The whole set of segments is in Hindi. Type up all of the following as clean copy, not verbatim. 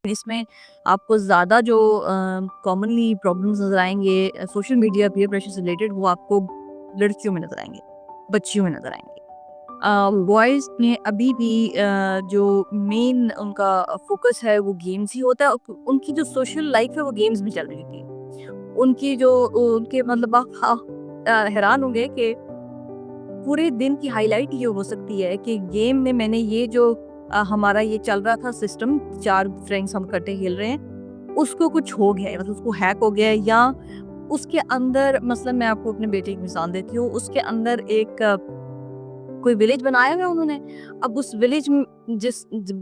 इसमें आपको ज़्यादा जो कॉमनली प्रॉब्लम्स नज़र आएँगे सोशल मीडिया पीयर प्रेशर से रिलेटेड, वो आपको लड़कियों में नज़र आएँगे, बच्चियों में नज़र आएँगे। बॉयज़ में अभी भी जो मेन उनका फ़ोकस है वो गेम्स ही होता है। उनकी जो सोशल लाइफ़ है वो गेम्स में चल रही थी। उनकी जो उनके मतलब आप हैरान होंगे कि पूरे दिन की हाइलाइट ये हो सकती है कि गेम में मैंने ये जो हमारा ये चल रहा था सिस्टम, 4 फ्रेंड्स हम इकट्ठे खेल रहे हैं, उसको कुछ हो गया है, मतलब उसको हैक हो गया है, या उसके अंदर मसलन मैं आपको अपने बेटे की मिसाल देती हूँ, उसके अंदर एक कोई विलेज बनाया हुआ है उन्होंने। अब उस विलेज में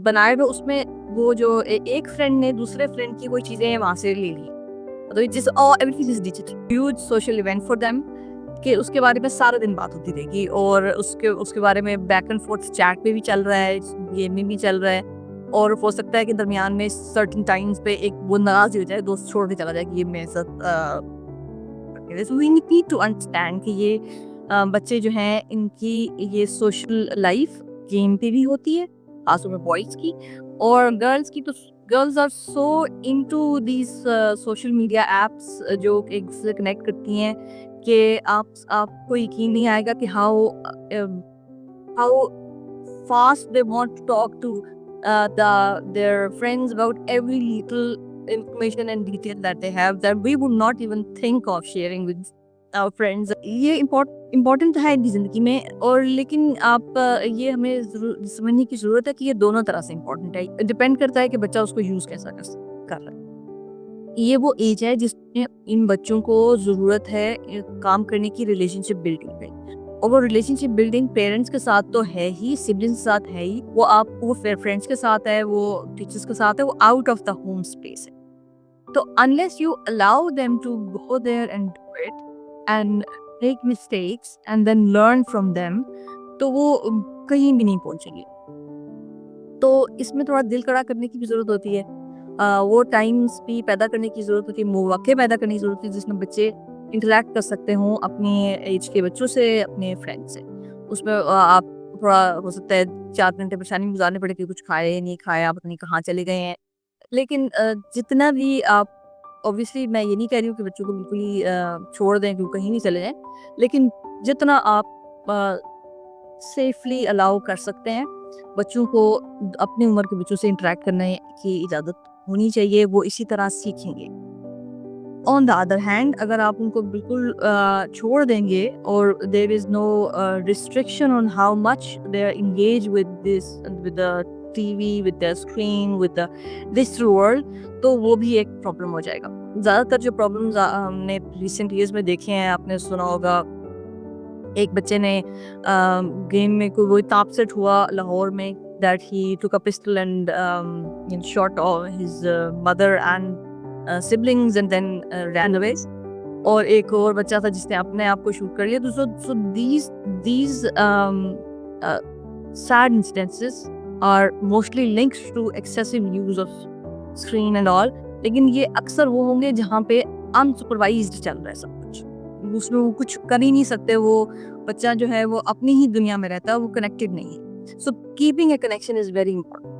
बनाए हुए उसमें वो जो एक फ्रेंड ने दूसरे फ्रेंड की कोई चीजें वहां से ले ली, मतलब जिस everything is digital, huge social event for them, कि उसके बारे में सारा दिन बात होती रहेगी, और उसके उसके बारे में बैक एंड फोर्थ चैट पे भी चल रहा है, गेम में भी चल रहा है, और हो सकता है कि दरमियान में सर्टेन टाइम्स पे एक वो नाराज ही हो जाए, दोस्त छोड़ के चला जाए कि ये मेरे साथ वी नीड टू अंडरस्टैंड कि ये बच्चे जो हैं इनकी ये सोशल लाइफ गेम पे भी होती है, खासतौर में बॉयज की, और गर्ल्स की तो girls are so into these social media apps जो एक दूसरे से कनेक्ट करती हैं कि आपको यकीन नहीं आएगा कि how fast they want to talk to their friends about every little information and detail that they have that we would not even think of sharing with our friends. ये इम्पोर्टेंट है इनकी ज़िंदगी में, और लेकिन ये हमें समझने की ज़रूरत है कि ये दोनों तरह से इम्पोर्टेंट है। डिपेंड करता है कि बच्चा उसको यूज़ कैसा कर रहा है। ये वो एज है जिसमें इन बच्चों को ज़रूरत है काम करने की, रिलेशनशिप बिल्डिंग पे, और वो रिलेशनशिप बिल्डिंग पेरेंट्स के साथ तो है ही, सिबलिंग्स के साथ है ही, वो फ्रेंड्स के साथ है, वो टीचर्स के साथ है, वो out of the home space है। तो unless you allow them to go there and do it and make mistakes and then learn from them, तो वो कहीं भी नहीं पहुंचेंगे। तो इसमें थोड़ा दिल कड़ा करने की भी ज़रूरत होती है। वो टाइम्स भी पैदा करने की ज़रूरत होती है, मौक़े पैदा करने की ज़रूरत होती है जिसमें बच्चे इंटरैक्ट कर सकते हों अपनी एज के बच्चों से, अपने फ्रेंड से। उसमें आप थोड़ा हो सकता है 4 घंटे परेशानी में गुज़ारने पड़े कि कुछ खाए, नहीं खाया, पता नहीं कहाँ चले गए हैं। लेकिन जितना भी आप ऑब्वियसली मैं ये नहीं कह रही हूँ कि बच्चों को बिल्कुल ही छोड़ दें कि वो कहीं नहीं चले जाएँ। लेकिन जितना आप सेफली अलाउ कर सकते हैं, बच्चों को अपनी उम्र के बच्चों से इंटरैक्ट करने की इजाज़त होनी चाहिए, वो इसी तरह सीखेंगे। ऑन द अदर हैंड अगर आप उनको बिल्कुल छोड़ देंगे और there is no restriction on how much they are engage with the TV, with the screen, with the digital world, तो वो भी एक प्रॉब्लम हो जाएगा। ज़्यादातर जो प्रॉब्लम्स हमने रिसेंट ईयर्स में देखे हैं, आपने सुना होगा एक बच्चे ने गेम में कोई वो ताप सेट हुआ लाहौर में, that he took a pistol and shot his mother and siblings and then ran away. और एक और बच्चा था जिसने अपने आप को शूट कर लिया। तो so these sad incidences are mostly linked to excessive use of screen and all, लेकिन ये अक्सर वो होंगे जहाँ पे अनसुपरवाइज्ड चल रहा है सब कुछ, उसमें वो कुछ कर ही नहीं सकते। वो बच्चा जो है वो अपनी ही दुनिया में रहता है, वो कनेक्टेड नहीं है। So keeping A connection is very important.